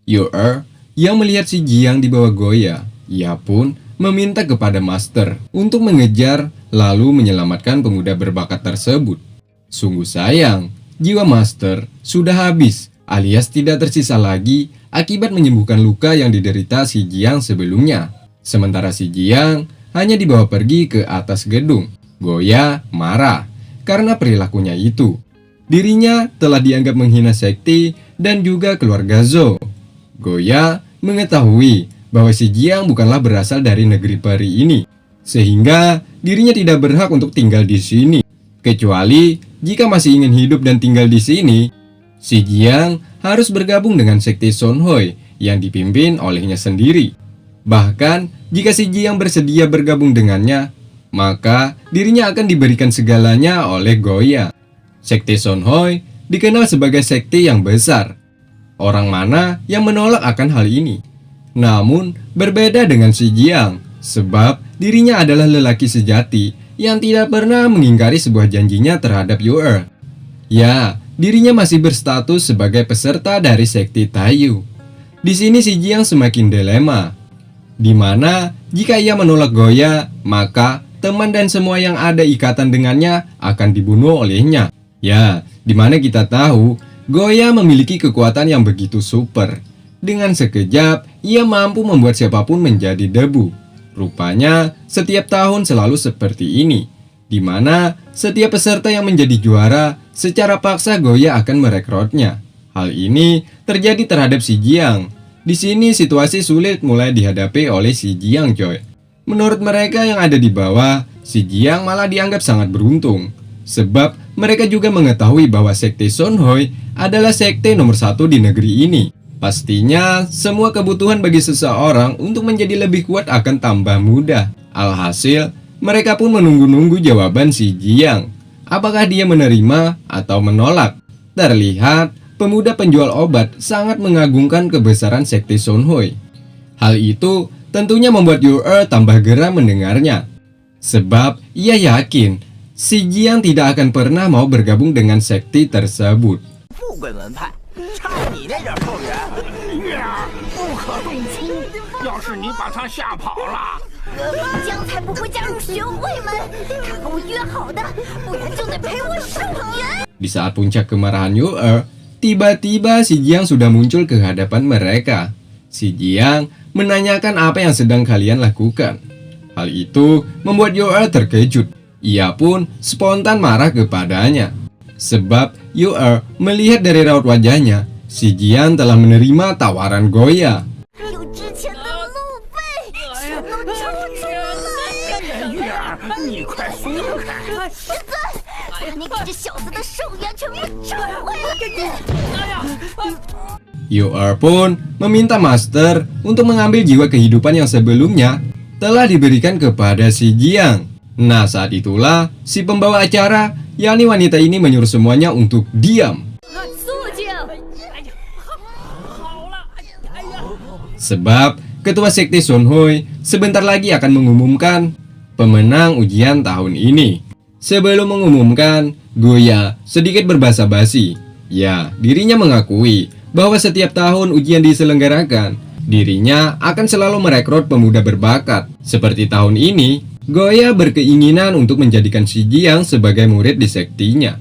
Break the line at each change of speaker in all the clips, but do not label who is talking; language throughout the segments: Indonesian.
Yu-er yang melihat si Jiang di bawah Goya, ia pun meminta kepada Master untuk mengejar lalu menyelamatkan pemuda berbakat tersebut. Sungguh sayang, jiwa Master sudah habis alias tidak tersisa lagi akibat menyembuhkan luka yang diderita si Jiang sebelumnya. Sementara si Jiang hanya dibawa pergi ke atas gedung. Goya marah karena perilakunya itu. Dirinya telah dianggap menghina sekte dan juga keluarga Zhou. Goya mengetahui bahwa si Jiang bukanlah berasal dari negeri peri ini, sehingga dirinya tidak berhak untuk tinggal di sini. Kecuali jika masih ingin hidup dan tinggal di sini, si Jiang harus bergabung dengan sekte Songhoi yang dipimpin olehnya sendiri. Bahkan jika si Jiang bersedia bergabung dengannya, maka dirinya akan diberikan segalanya oleh Goya. Sekte Songhoi dikenal sebagai sekte yang besar. Orang mana yang menolak akan hal ini? Namun berbeda dengan si Jiang, sebab dirinya adalah lelaki sejati yang tidak pernah mengingkari sebuah janjinya terhadap Yu-er. Ya, dirinya masih berstatus sebagai peserta dari sekte Taiyu. Di sini si Jiang semakin dilema, di mana jika ia menolak Goya, maka teman dan semua yang ada ikatan dengannya akan dibunuh olehnya. Ya, di mana kita tahu Goya memiliki kekuatan yang begitu super. Dengan sekejap, ia mampu membuat siapapun menjadi debu. Rupanya, setiap tahun selalu seperti ini, di mana setiap peserta yang menjadi juara, secara paksa Goya akan merekrutnya. Hal ini terjadi terhadap si Jiang. Di sini situasi sulit mulai dihadapi oleh si Jiang, coy. Menurut mereka yang ada di bawah, si Jiang malah dianggap sangat beruntung. Sebab mereka juga mengetahui bahwa sekte Songhoi adalah sekte nomor 1 di negeri ini. Pastinya semua kebutuhan bagi seseorang untuk menjadi lebih kuat akan tambah mudah. Alhasil mereka pun menunggu-nunggu jawaban si Jiang. Apakah dia menerima atau menolak? Terlihat pemuda penjual obat sangat mengagungkan kebesaran sekte Songhoi. Hal itu tentunya membuat Yu-er tambah geram mendengarnya. Sebab ia yakin si Jiang tidak akan pernah mau bergabung dengan sekte tersebut. Di saat puncak kemarahan Yu-er, tiba-tiba si Jiang sudah muncul ke hadapan mereka. Si Jiang menanyakan apa yang sedang kalian lakukan. Hal itu membuat Yu-er terkejut. Ia pun spontan marah kepadanya. Sebab Yu-er melihat dari raut wajahnya, si Jiang telah menerima tawaran Goya. Yu-er pun meminta Master untuk mengambil jiwa kehidupan yang sebelumnya telah diberikan kepada si Jiang. Nah, saat itulah si pembawa acara, yakni wanita ini, menyuruh semuanya untuk diam. Sebab ketua sekte Songhoi sebentar lagi akan mengumumkan pemenang ujian tahun ini. Sebelum mengumumkan, Goya sedikit berbasa-basi. Ya, dirinya mengakui bahwa setiap tahun ujian diselenggarakan, dirinya akan selalu merekrut pemuda berbakat. Seperti tahun ini, Goya berkeinginan untuk menjadikan si Jiang sebagai murid di sektinya.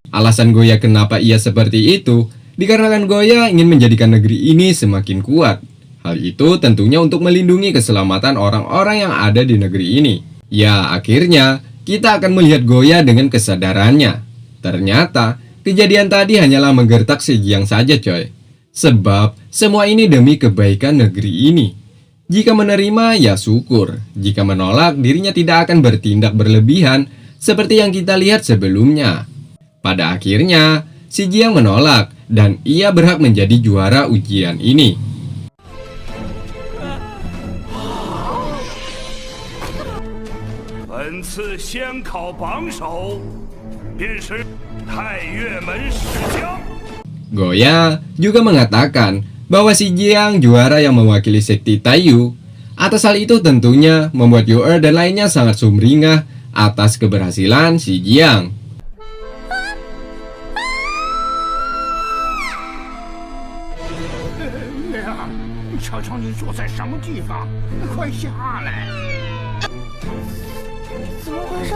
Alasan Goya kenapa ia seperti itu, dikarenakan Goya ingin menjadikan negeri ini semakin kuat. Hal itu tentunya untuk melindungi keselamatan orang-orang yang ada di negeri ini. Ya, akhirnya kita akan melihat Goya dengan kesadarannya. Ternyata kejadian tadi hanyalah menggertak si Jiang saja, coy. Sebab semua ini demi kebaikan negeri ini. Jika menerima, ya syukur. Jika menolak, dirinya tidak akan bertindak berlebihan seperti yang kita lihat sebelumnya. Pada akhirnya, si Jiang menolak dan ia berhak menjadi juara ujian ini. Goya juga mengatakan bahwa si Jiang juara yang mewakili sekti Taiyu. Atas hal itu tentunya membuat Youer dan lainnya sangat sumringah atas keberhasilan si Jiang.
瞧瞧你坐在什么地方，快下来！
怎么回事？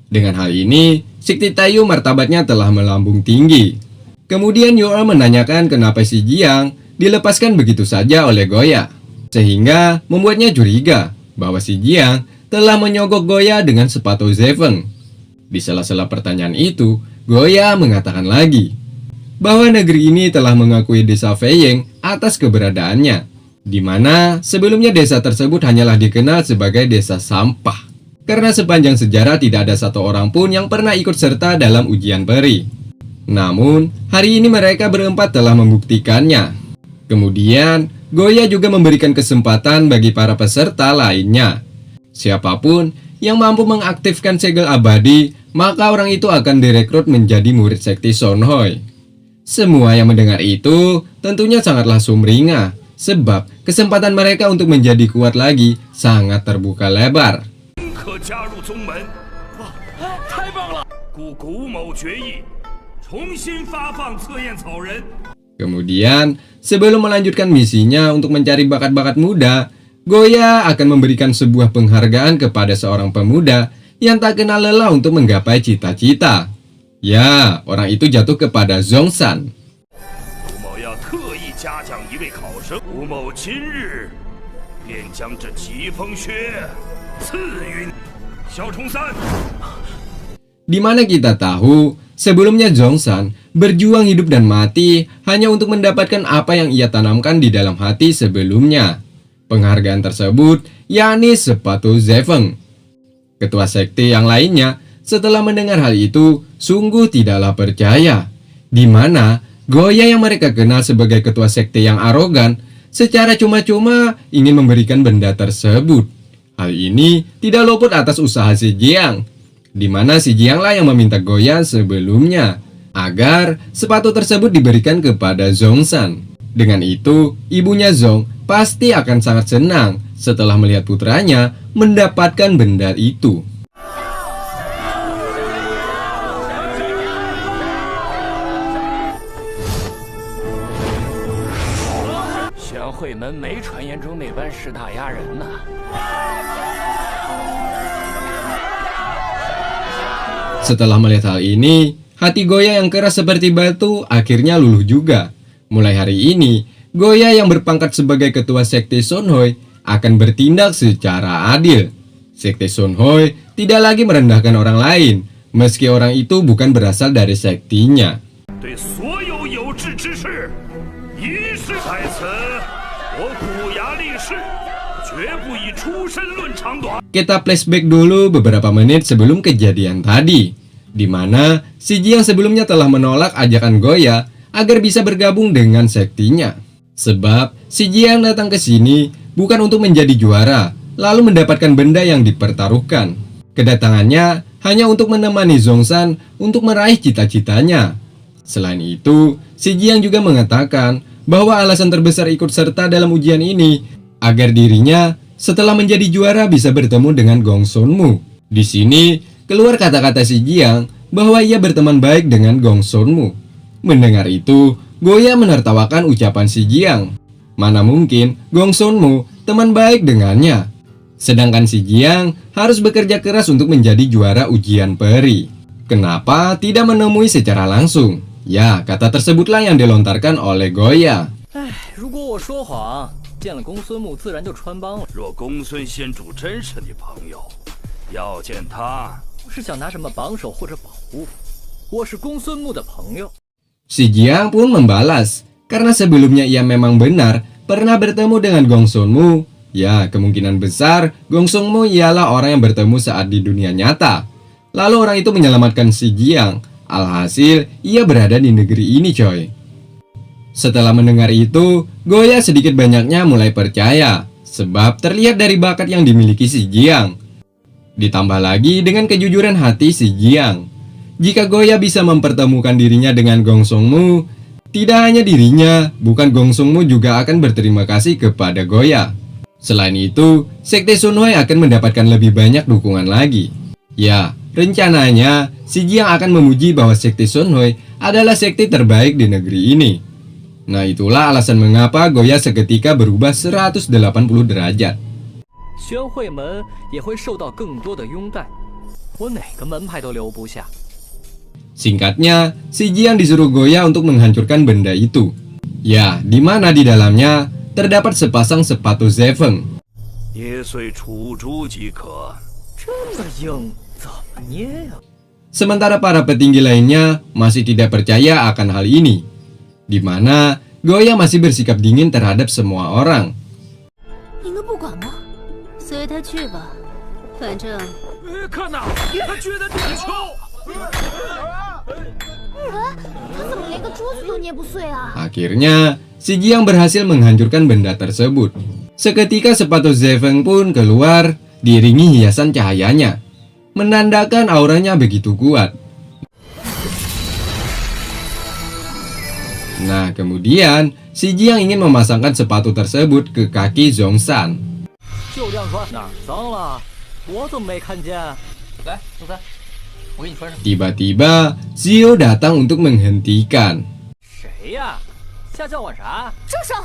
Dengan hal ini, sekti Taiyu martabatnya telah melambung tinggi. Kemudian Youer menanyakan kenapa si Jiang dilepaskan begitu saja oleh Goya, sehingga membuatnya curiga bahwa si Jiang telah menyogok Goya dengan sepatu Zefeng. Di sela-sela pertanyaan itu, Goya mengatakan lagi bahwa negeri ini telah mengakui desa Feiying atas keberadaannya, di mana sebelumnya desa tersebut hanyalah dikenal sebagai desa sampah. Karena sepanjang sejarah tidak ada satu orang pun yang pernah ikut serta dalam ujian peri. Namun, hari ini mereka berempat telah membuktikannya. Kemudian, Goya juga memberikan kesempatan bagi para peserta lainnya. Siapapun yang mampu mengaktifkan segel abadi, maka orang itu akan direkrut menjadi murid sekti Sonhoi. Semua yang mendengar itu tentunya sangatlah sumringah, sebab kesempatan mereka untuk menjadi kuat lagi sangat terbuka lebar. Kemudian, sebelum melanjutkan misinya untuk mencari bakat-bakat muda, Goya akan memberikan sebuah penghargaan kepada seorang pemuda yang tak kenal lelah untuk menggapai cita-cita. Ya, orang itu jatuh kepada Zhongshan. Di mana kita tahu, sebelumnya Zhongshan berjuang hidup dan mati hanya untuk mendapatkan apa yang ia tanamkan di dalam hati sebelumnya. Penghargaan tersebut yakni sepatu Zefeng. Ketua sekte yang lainnya setelah mendengar hal itu sungguh tidaklah percaya, di mana Goya yang mereka kenal sebagai ketua sekte yang arogan secara cuma-cuma ingin memberikan benda tersebut. Hal ini tidak luput atas usaha si Jiang, di mana si Jiang lah yang meminta Goya sebelumnya agar sepatu tersebut diberikan kepada Zhongshan. Dengan itu, ibunya Zhong pasti akan sangat senang setelah melihat putranya mendapatkan benda itu.
会门没传言中那般势大压人呐。
Setelah melihat hal ini, hati Goya yang keras seperti batu akhirnya luluh juga. Mulai hari ini, Goya yang berpangkat sebagai ketua sekte Sonhoi akan bertindak secara adil. Sekte Sonhoi tidak lagi merendahkan orang lain, meski orang itu bukan berasal dari sektinya. Kita flashback dulu beberapa menit sebelum kejadian tadi, di mana si Jiang sebelumnya telah menolak ajakan Goya agar bisa bergabung dengan sektinya. Sebab si Jiang datang ke sini bukan untuk menjadi juara, lalu mendapatkan benda yang dipertaruhkan. Kedatangannya hanya untuk menemani Zhongshan untuk meraih cita-citanya. Selain itu, si Jiang juga mengatakan bahwa alasan terbesar ikut serta dalam ujian ini agar dirinya setelah menjadi juara bisa bertemu dengan Gong Sunmu. Di sini keluar kata-kata si Jiang bahwa ia berteman baik dengan Gong Sunmu. Mendengar itu, Goya menertawakan ucapan si Jiang. Mana mungkin Gong Sunmu teman baik dengannya. Sedangkan si Jiang harus bekerja keras untuk menjadi juara ujian peri. Kenapa tidak menemui secara langsung? Ya, kata tersebutlah yang dilontarkan oleh Goya. Si Jiang pun membalas, karena sebelumnya ia memang benar pernah bertemu dengan Gong Sunmu. Ya, kemungkinan besar Gong Sunmu ialah orang yang bertemu saat di dunia nyata. Lalu orang itu menyelamatkan si Jiang. Alhasil, ia berada di negeri ini, coy. Setelah mendengar itu, Goya sedikit banyaknya mulai percaya, sebab terlihat dari bakat yang dimiliki si Jiang. Ditambah lagi dengan kejujuran hati si Jiang. Jika Goya bisa mempertemukan dirinya dengan Gong Sunmu, Tidak hanya dirinya, bukan Gong Sun Mu juga akan berterima kasih kepada Goya. Selain itu, Sekte Sun Hui akan mendapatkan lebih banyak dukungan lagi. Ya, rencananya si Jiang akan memuji bahwa Sekte Sun Hui adalah sekte terbaik di negeri ini. Nah, itulah alasan mengapa Goya seketika berubah 180 derajat.
宣会门也会受到更多的拥戴，我哪个门派都留不下。
Singkatnya, si Jiang disuruh Goya untuk menghancurkan benda itu. Ya, di mana di dalamnya terdapat sepasang sepatu Zefeng.
捏碎楚珠即可。
这么硬，怎么捏呀？
Sementara para petinggi lainnya masih tidak percaya akan hal ini, di mana Goya masih bersikap dingin terhadap semua orang.
你们不管吗？随他去吧，反正……
看呐，他撅得挺翘。
他怎么连个桌子都捏不碎啊？
Akhirnya, si Jiang berhasil menghancurkan benda tersebut. Seketika sepatu Zefeng pun keluar, diiringi hiasan cahayanya, menandakan auranya begitu kuat. Nah, kemudian si Jiang ingin memasangkan sepatu tersebut ke kaki Zhongshan.
就这样穿哪儿脏了？我怎么没看见？来，总裁，我给你穿上。
Tiba-tiba, Zio datang untuk menghentikan.
谁呀？下叫唤啥？
住手！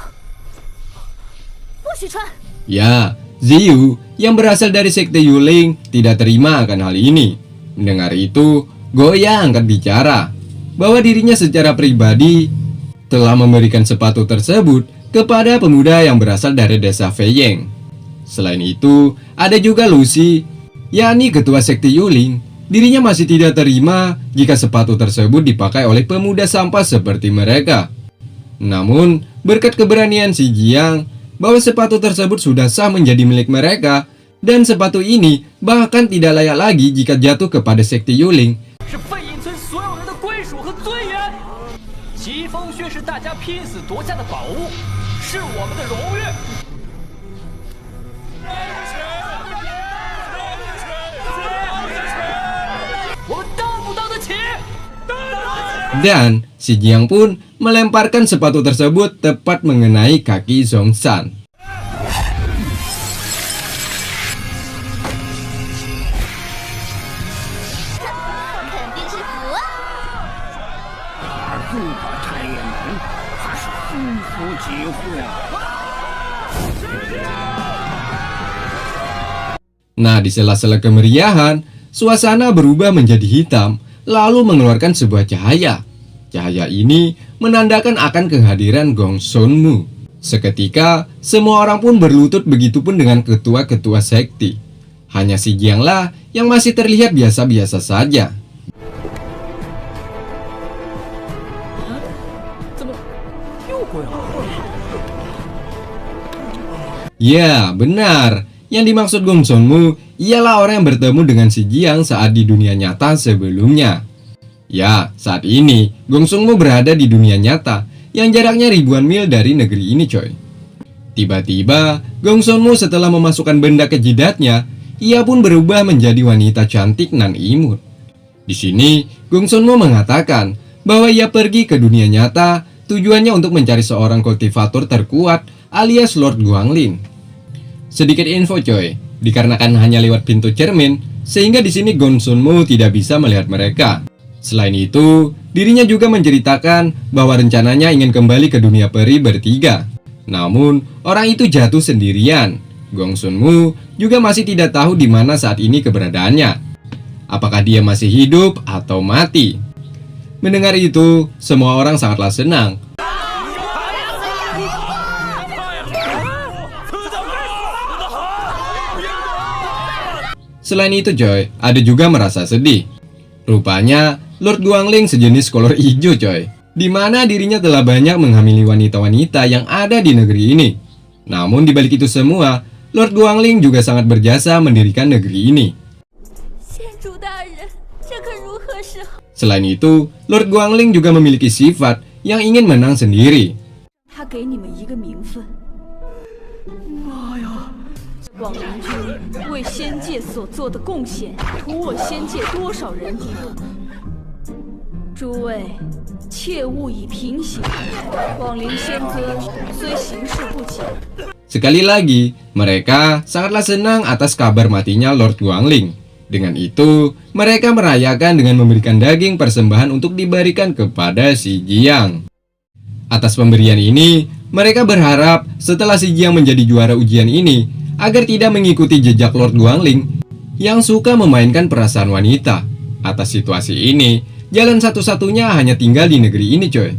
不许穿！
Ya, Ziyu yang berasal dari sekte Yuling tidak terima akan hal ini. Mendengar itu, Goya angkat bicara bahwa dirinya secara pribadi telah memberikan sepatu tersebut kepada pemuda yang berasal dari desa Feiyeng. Selain itu, ada juga Lucy, yakni ketua sekte Yuling. Dirinya masih tidak terima jika sepatu tersebut dipakai oleh pemuda sampah seperti mereka. Namun, berkat keberanian si Jiang, bahwa sepatu tersebut sudah sah menjadi milik mereka, dan sepatu ini bahkan tidak layak lagi jika jatuh kepada sekte Yuling.
是废印村所有人的归属和尊严。疾风穴是大家拼死夺下的宝物，是我们的荣誉。
Dan si Jiang pun melemparkan sepatu tersebut tepat mengenai kaki Zhongshan.
肯定是符啊！
入宝产业门，怕是丰富机会。
Nah, di sela-sela kemeriahan, suasana berubah menjadi hitam, lalu mengeluarkan sebuah cahaya. Cahaya ini menandakan akan kehadiran Gong Sun Mu. Seketika, semua orang pun berlutut, begitupun dengan ketua-ketua sekte. Hanya si Jianglah yang masih terlihat biasa-biasa saja.
怎么又跪了？
Ya, benar. Yang dimaksud Gong Sun Mu ialah orang yang bertemu dengan si Jiang saat di dunia nyata sebelumnya. Ya, saat ini Gong Sun Mu berada di dunia nyata yang jaraknya ribuan mil dari negeri ini, coy. Tiba-tiba, Gong Sun Mu setelah memasukkan benda ke jidatnya, ia pun berubah menjadi wanita cantik nan imut. Di sini, Gong Sun Mu mengatakan bahwa ia pergi ke dunia nyata tujuannya untuk mencari seorang kultivator terkuat alias Lord Guanglin. Sedikit info, coy. Dikarenakan hanya lewat pintu cermin, sehingga di sini Gong Sun Mu tidak bisa melihat mereka. Selain itu, dirinya juga menceritakan bahwa rencananya ingin kembali ke dunia peri bertiga. Namun, orang itu jatuh sendirian. Gong Sun Mu juga masih tidak tahu di mana saat ini keberadaannya. Apakah dia masih hidup atau mati? Mendengar itu, semua orang sangatlah senang. Selain itu, coy, ada juga merasa sedih. Rupanya, Lord Guangling sejenis kolor hijau, coy, di mana dirinya telah banyak menghamili wanita-wanita yang ada di negeri ini. Namun di balik itu semua, Lord Guangling juga sangat berjasa mendirikan negeri ini. Selain itu, Lord Guangling juga memiliki sifat yang ingin menang sendiri.
他给你们一个名分。妈呀！广陵君为仙界所做的贡献，图我仙界多少人敌？诸位，切勿以平行。广陵仙歌虽行事不简，
Sekali lagi, mereka sangatlah senang atas kabar matinya Lord Guangling. Dengan itu, mereka merayakan dengan memberikan daging persembahan untuk diberikan kepada si Jiang. Atas pemberian ini, mereka berharap setelah si Jiang menjadi juara ujian ini, agar tidak mengikuti jejak Lord Guangling yang suka memainkan perasaan wanita. Atas situasi ini, jalan satu-satunya hanya tinggal di negeri ini, coy.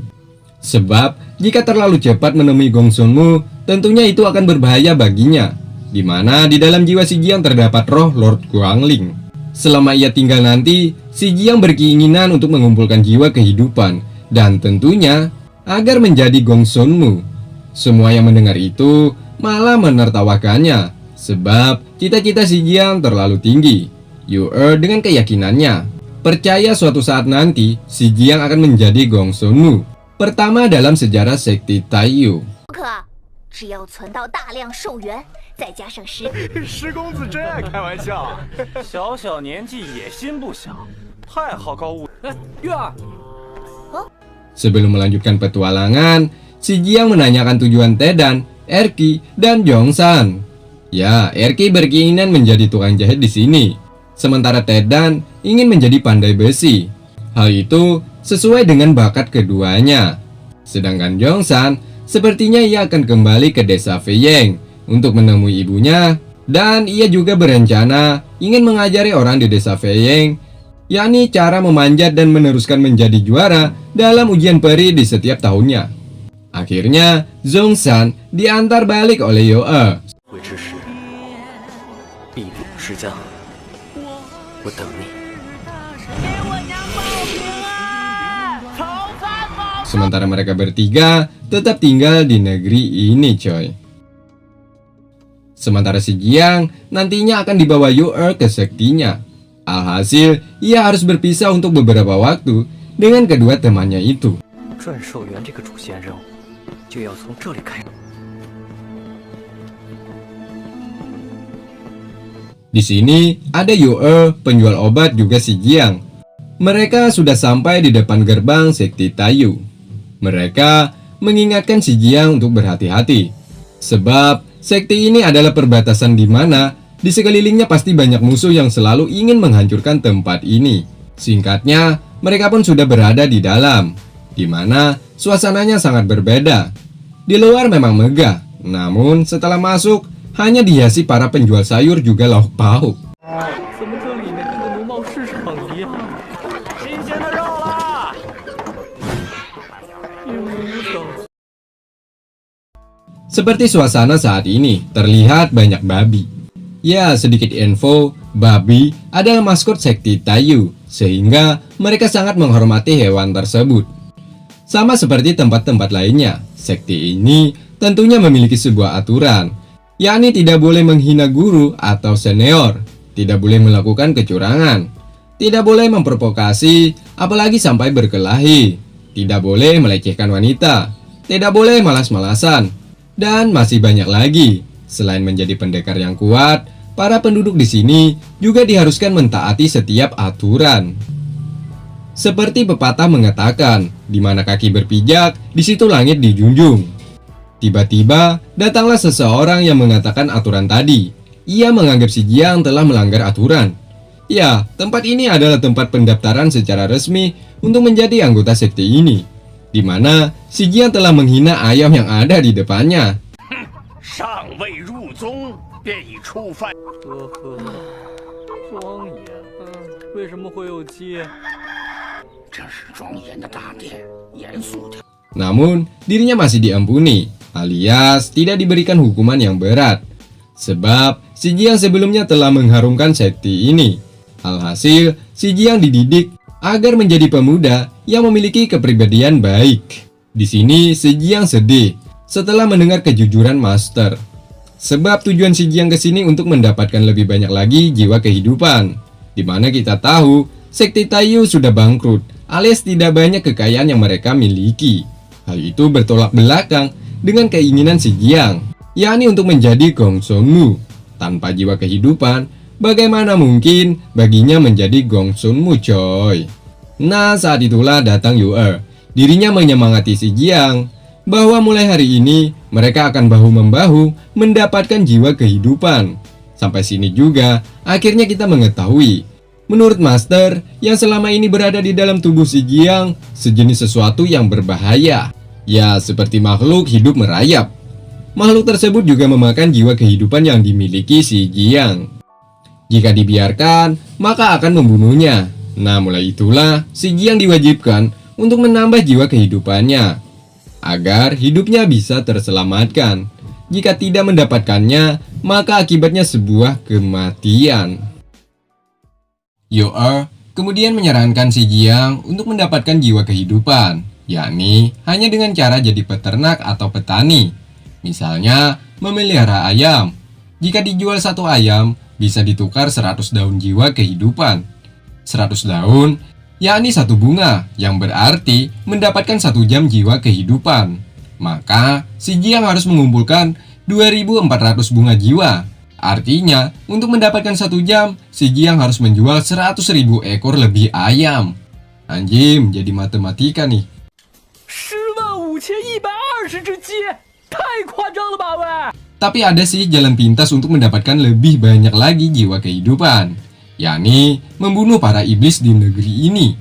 Sebab, jika terlalu cepat menemui Gong Sunmu, tentunya itu akan berbahaya baginya, di mana di dalam jiwa si Jiang terdapat roh Lord Guangling. Selama ia tinggal nanti, si Jiang berkeinginan untuk mengumpulkan jiwa kehidupan, dan tentunya agar menjadi Gong Sunmu. Semua yang mendengar itu malah menertawakannya, sebab cita-cita si Jiang terlalu tinggi. Yu-er dengan keyakinannya percaya suatu saat nanti si Jiang akan menjadi Gong Sunmu pertama dalam sejarah sekte Taiyu.
可，只要存到大量寿元，再加上
石公子真爱开玩笑。
小小年纪野心不小，太好高骛。哎，月儿，
Sebelum melanjutkan petualangan, si Jiang menanyakan tujuan Tedan, Erki, dan Jongsan. Ya, Erki berkeinginan menjadi tukang jahit di sini, sementara Tedan ingin menjadi pandai besi. Hal itu sesuai dengan bakat keduanya. Sedangkan Jongsan sepertinya ia akan kembali ke desa Feiyeng untuk menemui ibunya, dan ia juga berencana ingin mengajari orang di desa Feiyeng, yakni cara memanjat dan meneruskan menjadi juara dalam ujian peri di setiap tahunnya. Akhirnya, Zhongshan diantar balik oleh Yoe.
会之时，必禀师家，我等你。
Sementara mereka bertiga tetap tinggal di negeri ini, coy. Sementara si Jiang nantinya akan dibawa Yoe ke sektinya. Alhasil, ia harus berpisah untuk beberapa waktu dengan kedua temannya itu.
转寿元这个主线任务，就要从这里开始。
Di sini ada Yoe, penjual obat juga si Jiang. Mereka sudah sampai di depan gerbang sekte Taiyu. Mereka mengingatkan si Jiang untuk berhati-hati, sebab sekte ini adalah perbatasan di mana di sekelilingnya pasti banyak musuh yang selalu ingin menghancurkan tempat ini. Singkatnya, mereka pun sudah berada di dalam, di mana suasananya sangat berbeda. Di luar memang megah, namun setelah masuk hanya dihiasi para penjual sayur juga lauk pauk.
怎么这里面跟个农贸市场一样？新鲜的肉啦！一屋等。
Seperti suasana saat ini, terlihat banyak babi. Ya, sedikit info, babi adalah maskot sekte Taiyu, sehingga mereka sangat menghormati hewan tersebut. Sama seperti tempat-tempat lainnya, sekte ini tentunya memiliki sebuah aturan, yakni tidak boleh menghina guru atau senior, tidak boleh melakukan kecurangan, tidak boleh memprovokasi, apalagi sampai berkelahi, tidak boleh melecehkan wanita, tidak boleh malas-malasan, dan masih banyak lagi. Selain menjadi pendekar yang kuat, para penduduk di sini juga diharuskan mentaati setiap aturan. Seperti pepatah mengatakan, di mana kaki berpijak, di situ langit dijunjung. Tiba-tiba, datanglah seseorang yang mengatakan aturan tadi. Ia menganggap si Jiang telah melanggar aturan. Ya, tempat ini adalah tempat pendaftaran secara resmi untuk menjadi anggota sekte ini, di mana si Jiang telah menghina ayam yang ada di depannya.
尚未入宗便已触犯，
呵呵，庄严，为什么会有鸡？
这是庄严的大殿，严肃的。
Namun, dirinya masih diampuni, alias tidak diberikan hukuman yang berat. Sebab, si Jiang sebelumnya telah mengharumkan sekte ini. Alhasil, si Jiang dididik agar menjadi pemuda yang memiliki kepribadian baik. Di sini, si Jiang sedih setelah mendengar kejujuran Master. Sebab tujuan si Jiang ke sini untuk mendapatkan lebih banyak lagi jiwa kehidupan. Di mana kita tahu, sekte Taiyu sudah bangkrut, alias tidak banyak kekayaan yang mereka miliki. Hal itu bertolak belakang dengan keinginan si Jiang, yakni untuk menjadi Gong Sunmu. Tanpa jiwa kehidupan, bagaimana mungkin baginya menjadi Gong Sunmu, coy? Nah, saat itulah datang Yu-er. Dirinya menyemangati si Jiang bahwa mulai hari ini mereka akan bahu-membahu mendapatkan jiwa kehidupan. Sampai sini juga akhirnya kita mengetahui, menurut Master, yang selama ini berada di dalam tubuh si Jiang sejenis sesuatu yang berbahaya. Ya, seperti makhluk hidup merayap. Makhluk tersebut juga memakan jiwa kehidupan yang dimiliki si Jiang. Jika dibiarkan, maka akan membunuhnya. Nah, mulai itulah si Jiang diwajibkan untuk menambah jiwa kehidupannya agar hidupnya bisa terselamatkan. Jika tidak mendapatkannya, maka akibatnya sebuah kematian. Yu-er kemudian menyarankan si Jiang untuk mendapatkan jiwa kehidupan, yakni hanya dengan cara jadi peternak atau petani. Misalnya, memelihara ayam. Jika dijual satu ayam, bisa ditukar 100 daun jiwa kehidupan. 100 daun, yakni satu bunga, yang berarti mendapatkan 1 jam jiwa kehidupan. Maka, si Jiang harus mengumpulkan 2.400 bunga jiwa. Artinya, untuk mendapatkan 1 jam, si Jiang harus menjual 100.000 ekor lebih ayam. Anjim, jadi matematika nih.
105120只鸡，太夸张了吧喂！
Tapi ada sih jalan pintas untuk mendapatkan lebih banyak lagi jiwa kehidupan, yakni membunuh para iblis di negeri ini.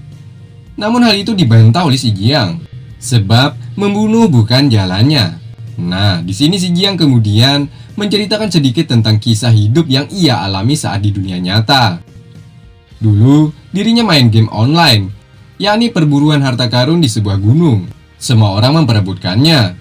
Namun hal itu dibantah oleh si Jiang, sebab membunuh bukan jalannya. Nah, di sini si Jiang kemudian menceritakan sedikit tentang kisah hidup yang ia alami saat di dunia nyata. Dulu, dirinya main game online, yakni perburuan harta karun di sebuah gunung. Semua orang memperebutkannya,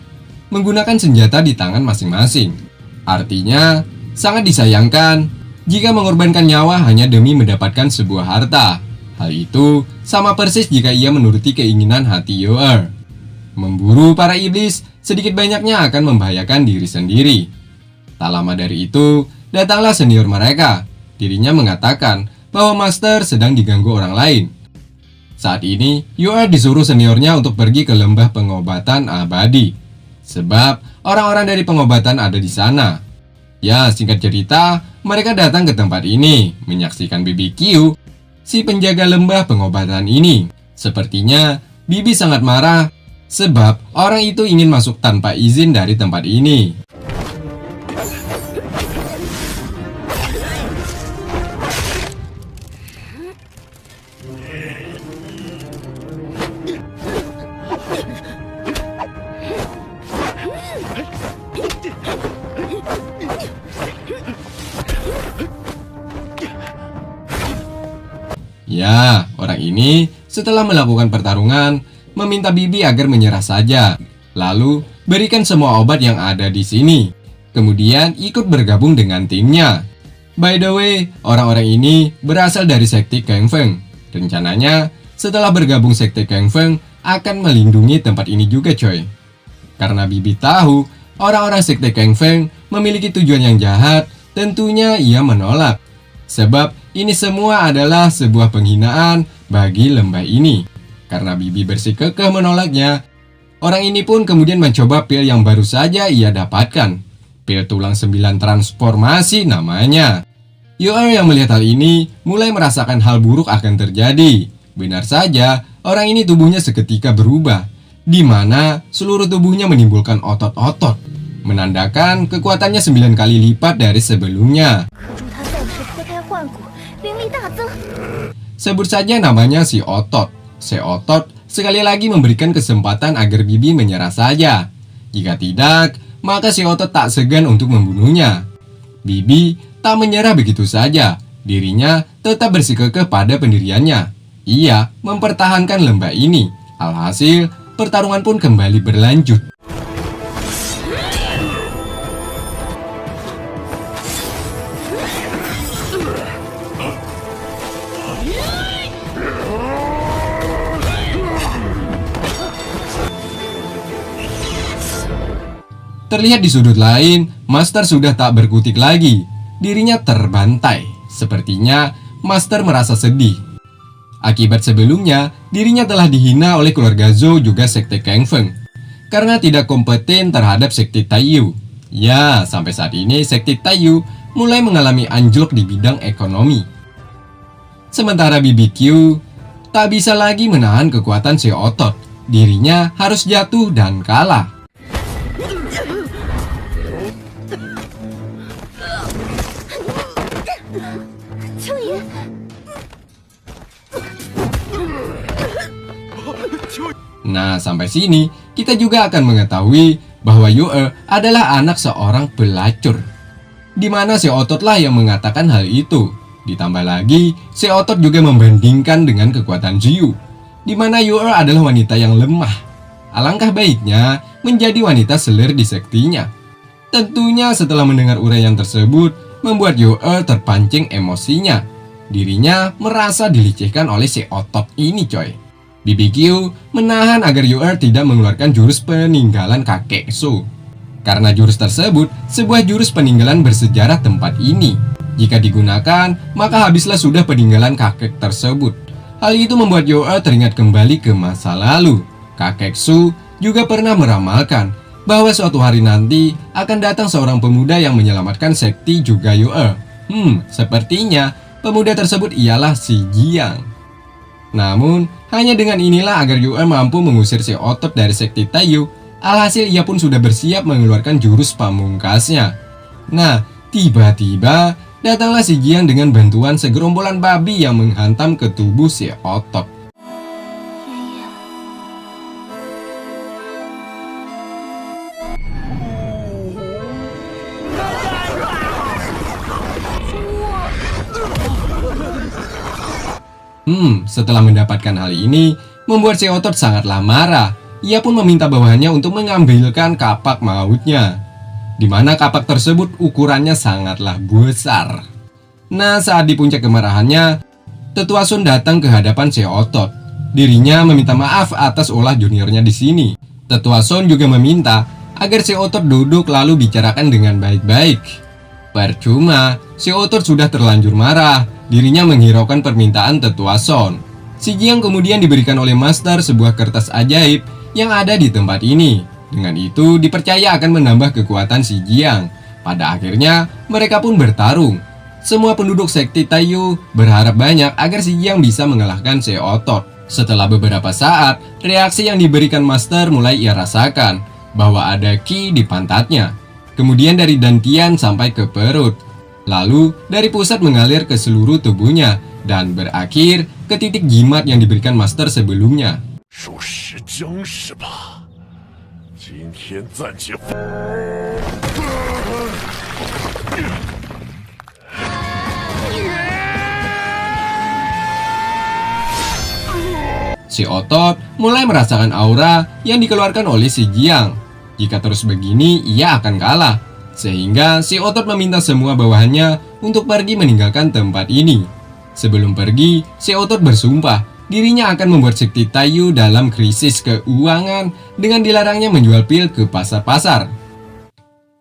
menggunakan senjata di tangan masing-masing. Artinya, sangat disayangkan jika mengorbankan nyawa hanya demi mendapatkan sebuah harta. Hal itu sama persis jika ia menuruti keinginan hati Yu-er. Memburu para iblis sedikit banyaknya akan membahayakan diri sendiri. Tak lama dari itu, datanglah senior mereka. Dirinya mengatakan bahwa Master sedang diganggu orang lain. Saat ini, Yu-er disuruh seniornya untuk pergi ke lembah pengobatan abadi, sebab orang-orang dari pengobatan ada di sana. Ya, singkat cerita, mereka datang ke tempat ini, menyaksikan BBQ, si penjaga lembah pengobatan ini. Sepertinya, Bibi sangat marah, sebab orang itu ingin masuk tanpa izin dari tempat ini. Ya, orang ini setelah melakukan pertarungan, meminta Bibi agar menyerah saja. Lalu, berikan semua obat yang ada di sini. Kemudian ikut bergabung dengan timnya. By the way, orang-orang ini berasal dari sekte Kang Feng. Rencananya, setelah bergabung sekte Kang Feng, akan melindungi tempat ini juga coy. Karena Bibi tahu, orang-orang sekte Kang Feng memiliki tujuan yang jahat, tentunya ia menolak. Sebab ini semua adalah sebuah penghinaan bagi lembah ini. Karena Bibi bersikukuh menolaknya, orang ini pun kemudian mencoba pil yang baru saja ia dapatkan. Pil tulang 9 transformasi namanya. Yu-er yang melihat hal ini mulai merasakan hal buruk akan terjadi. Benar saja, orang ini tubuhnya seketika berubah, di mana seluruh tubuhnya menimbulkan otot-otot, menandakan kekuatannya 9 kali lipat dari sebelumnya. Sebut saja namanya si Otot. Si Otot sekali lagi memberikan kesempatan agar Bibi menyerah saja. Jika tidak, maka si Otot tak segan untuk membunuhnya. Bibi tak menyerah begitu saja. Dirinya tetap bersikukuh pada pendiriannya. Ia mempertahankan lembah ini. Alhasil, pertarungan pun kembali berlanjut. Terlihat di sudut lain, Master sudah tak berkutik lagi. Dirinya terbantai. Sepertinya Master merasa sedih. Akibat sebelumnya, dirinya telah dihina oleh keluarga Zhou juga sekte Kang Feng karena tidak kompeten terhadap sekte Taiyu. Ya, sampai saat ini sekte Taiyu mulai mengalami anjlok di bidang ekonomi. Sementara BBQ tak bisa lagi menahan kekuatan si otot. Dirinya harus jatuh dan kalah. Nah, sampai sini kita juga akan mengetahui bahwa Yue adalah anak seorang pelacur, di mana si Ototlah yang mengatakan hal itu. Ditambah lagi, si Otot juga membandingkan dengan kekuatan Jiu, di mana Yue adalah wanita yang lemah. Alangkah baiknya menjadi wanita selir di sektinya. Tentunya setelah mendengar uraian tersebut, membuat Yue terpancing emosinya. Dirinya merasa dilecehkan oleh si Otot ini, coy. BBQ menahan agar Yue tidak mengeluarkan jurus peninggalan kakek Su. Karena jurus tersebut sebuah jurus peninggalan bersejarah tempat ini. Jika digunakan, maka habislah sudah peninggalan kakek tersebut. Hal itu membuat Yue teringat kembali ke masa lalu. Kakek Su juga pernah meramalkan bahwa suatu hari nanti akan datang seorang pemuda yang menyelamatkan sekti juga Yue. Sepertinya pemuda tersebut ialah si Jiang. Namun, hanya dengan inilah agar Yue mampu mengusir si Otot dari sekti Taiyu. Alhasil ia pun sudah bersiap mengeluarkan jurus pamungkasnya. Nah, tiba-tiba datanglah si Jiang dengan bantuan segerombolan babi yang menghantam ke tubuh si Otot. Setelah mendapatkan hal ini, membuat si Otot sangatlah marah. Ia pun meminta bawahannya untuk mengambilkan kapak mautnya, di mana kapak tersebut ukurannya sangatlah besar. Nah, saat di puncak kemarahannya, Tetua Sun datang ke hadapan si Otot. Dirinya meminta maaf atas ulah juniornya di sini. Tetua Sun juga meminta agar si Otot duduk lalu bicarakan dengan baik-baik. Percuma, si Otot sudah terlanjur marah. Dirinya menghiraukan permintaan Tetua Sun. Si Jiang kemudian diberikan oleh Master sebuah kertas ajaib yang ada di tempat ini. Dengan itu dipercaya akan menambah kekuatan si Jiang. Pada akhirnya mereka pun bertarung. Semua penduduk sekti Taiyu berharap banyak agar si Jiang bisa mengalahkan si Otot. Setelah beberapa saat, reaksi yang diberikan Master mulai ia rasakan, bahwa ada ki di pantatnya. Kemudian dari dantian sampai ke perut. Lalu dari pusat mengalir ke seluruh tubuhnya dan berakhir ke titik jimat yang diberikan Master sebelumnya. Si Otot mulai merasakan aura yang dikeluarkan oleh si Jiang. Jika terus begini, ia akan kalah. Sehingga si Otot meminta semua bawahannya untuk pergi meninggalkan tempat ini. Sebelum pergi, si Otot bersumpah dirinya akan membuat sekti Taiyu dalam krisis keuangan dengan dilarangnya menjual pil ke pasar-pasar.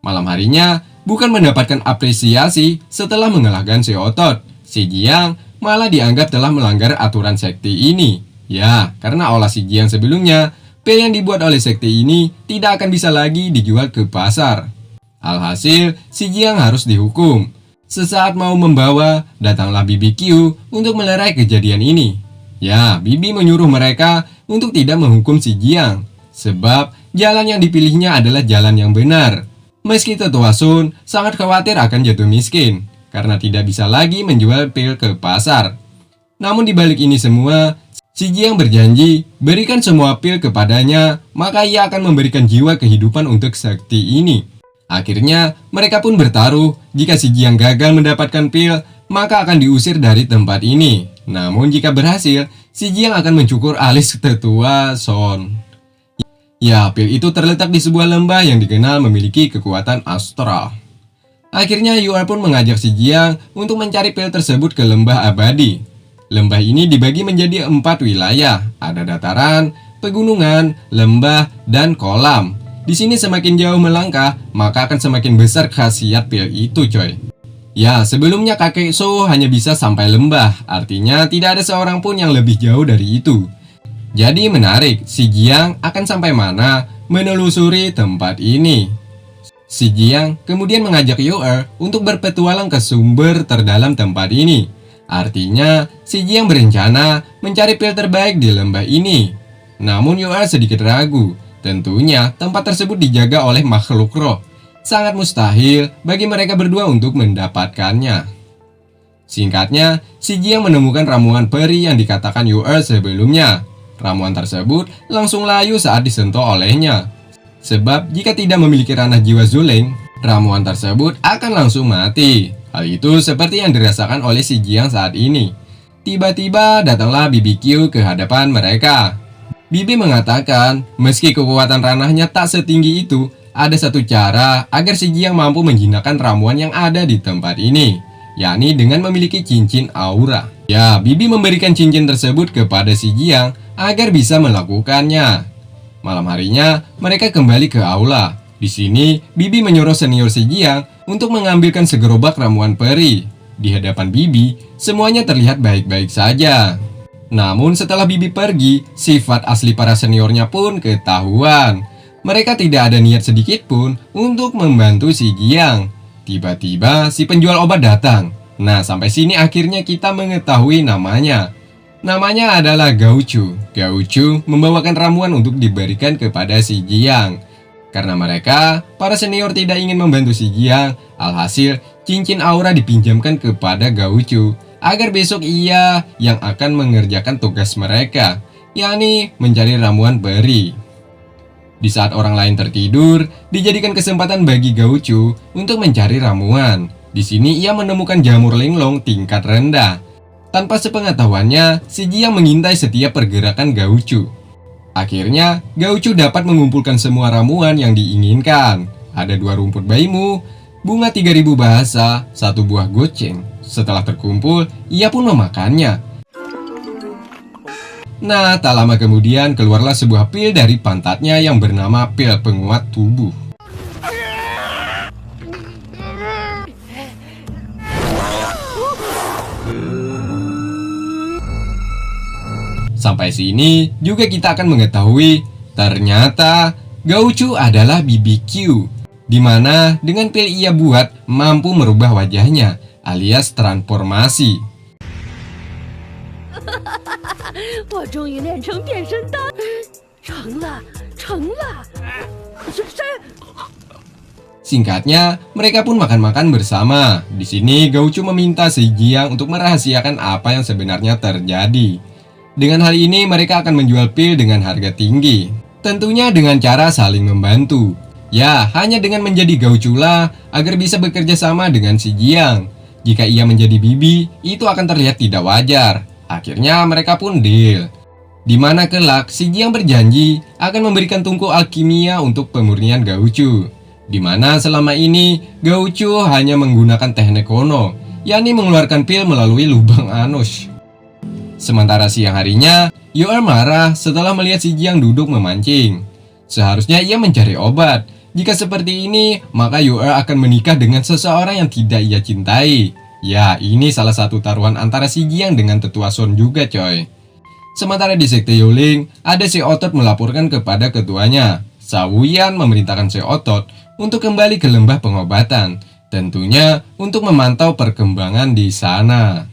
Malam harinya, bukan mendapatkan apresiasi setelah mengalahkan si Otot, si Jiang malah dianggap telah melanggar aturan sekti ini. Ya, karena olah si Jiang sebelumnya, pil yang dibuat oleh sekti ini tidak akan bisa lagi dijual ke pasar. Alhasil, si Jiang harus dihukum. Sesaat mau membawa, datanglah BBQ untuk melerai kejadian ini. Ya, Bibi menyuruh mereka untuk tidak menghukum si Jiang, sebab jalan yang dipilihnya adalah jalan yang benar. Meski Tetua Sun sangat khawatir akan jatuh miskin, karena tidak bisa lagi menjual pil ke pasar. Namun di balik ini semua, si Jiang berjanji berikan semua pil kepadanya, maka ia akan memberikan jiwa kehidupan untuk sekti ini. Akhirnya, mereka pun bertaruh. Jika si Jiang gagal mendapatkan pil, maka akan diusir dari tempat ini. Namun jika berhasil, si Jiang akan mencukur alis Tetua Sun. Ya, pil itu terletak di sebuah lembah yang dikenal memiliki kekuatan astral. Akhirnya, Yue pun mengajak si Jiang untuk mencari pil tersebut ke lembah abadi. Lembah ini dibagi menjadi 4 wilayah. Ada dataran, pegunungan, lembah, dan kolam. Di sini semakin jauh melangkah, maka akan semakin besar khasiat pil itu, coy. Ya, sebelumnya kakek So hanya bisa sampai lembah, artinya tidak ada seorang pun yang lebih jauh dari itu. Jadi menarik, si Jiang akan sampai mana menelusuri tempat ini. Si Jiang kemudian mengajak Yue untuk berpetualang ke sumber terdalam tempat ini. Artinya, si Jiang berencana mencari pil terbaik di lembah ini. Namun Yu Er sedikit ragu. Tentunya tempat tersebut dijaga oleh makhluk roh. Sangat mustahil bagi mereka berdua untuk mendapatkannya. Singkatnya, si Jiang menemukan ramuan peri yang dikatakan Yu Er sebelumnya. Ramuan tersebut langsung layu saat disentuh olehnya. Sebab jika tidak memiliki ranah jiwa Zuleng, ramuan tersebut akan langsung mati. Hal itu seperti yang dirasakan oleh si Jiang saat ini. Tiba-tiba datanglah BBQ ke hadapan mereka. Bibi mengatakan, meski kekuatan ranahnya tak setinggi itu, ada satu cara agar si Jiang mampu menjinakkan ramuan yang ada di tempat ini, yakni dengan memiliki cincin aura. Ya, Bibi memberikan cincin tersebut kepada si Jiang agar bisa melakukannya. Malam harinya, mereka kembali ke aula. Di sini, Bibi menyuruh senior si Jiang untuk mengambilkan segerobak ramuan peri. Di hadapan Bibi, semuanya terlihat baik-baik saja. Namun setelah Bibi pergi, sifat asli para seniornya pun ketahuan. Mereka tidak ada niat sedikit pun untuk membantu si Jiang. Tiba-tiba si penjual obat datang. Nah, sampai sini akhirnya kita mengetahui namanya. Namanya adalah Gao Chu. Gao Chu membawakan ramuan untuk diberikan kepada si Jiang. Karena mereka, para senior tidak ingin membantu si Jiang, alhasil cincin aura dipinjamkan kepada Gao Chu agar besok ia yang akan mengerjakan tugas mereka, yakni mencari ramuan peri. Di saat orang lain tertidur, dijadikan kesempatan bagi Gao Chu untuk mencari ramuan. Di sini ia menemukan jamur linglong tingkat rendah. Tanpa sepengetahuannya, si Jiang mengintai setiap pergerakan Gao Chu. Akhirnya, Gao Chu dapat mengumpulkan semua ramuan yang diinginkan. Ada 2 rumput baimu, bunga 3000 bahasa, 1 buah goceng. Setelah terkumpul, ia pun memakannya. Nah, tak lama kemudian keluarlah sebuah pil dari pantatnya yang bernama pil penguat tubuh. Sampai sini juga kita akan mengetahui ternyata Gao Chu adalah BBQ, di mana dengan pil ia buat mampu merubah wajahnya alias transformasi.
我终于练成变身丹，成了，成了！是谁？
Singkatnya, mereka pun makan-makan bersama. Di sini Gao Chu meminta si Jiang untuk merahasiakan apa yang sebenarnya terjadi. Dengan hal ini mereka akan menjual pil dengan harga tinggi. Tentunya dengan cara saling membantu. Ya, hanya dengan menjadi Gao Chu lah agar bisa bekerja sama dengan si Jiang. Jika ia menjadi bibi, itu akan terlihat tidak wajar. Akhirnya mereka pun deal. Di mana kelak si Jiang berjanji akan memberikan tungku alkimia untuk pemurnian Gao Chu. Di mana selama ini Gao Chu hanya menggunakan teknik kono, yakni mengeluarkan pil melalui lubang anus. Sementara siang harinya, Yu Er marah setelah melihat si Jiang duduk memancing. Seharusnya ia mencari obat. Jika seperti ini, maka Yu Er akan menikah dengan seseorang yang tidak ia cintai. Ya, ini salah satu taruhan antara si Jiang dengan tetua Son juga, coy. Sementara di sekte Youling, ada si Otot melaporkan kepada ketuanya. Sawian memerintahkan si Otot untuk kembali ke lembah pengobatan. Tentunya untuk memantau perkembangan di sana.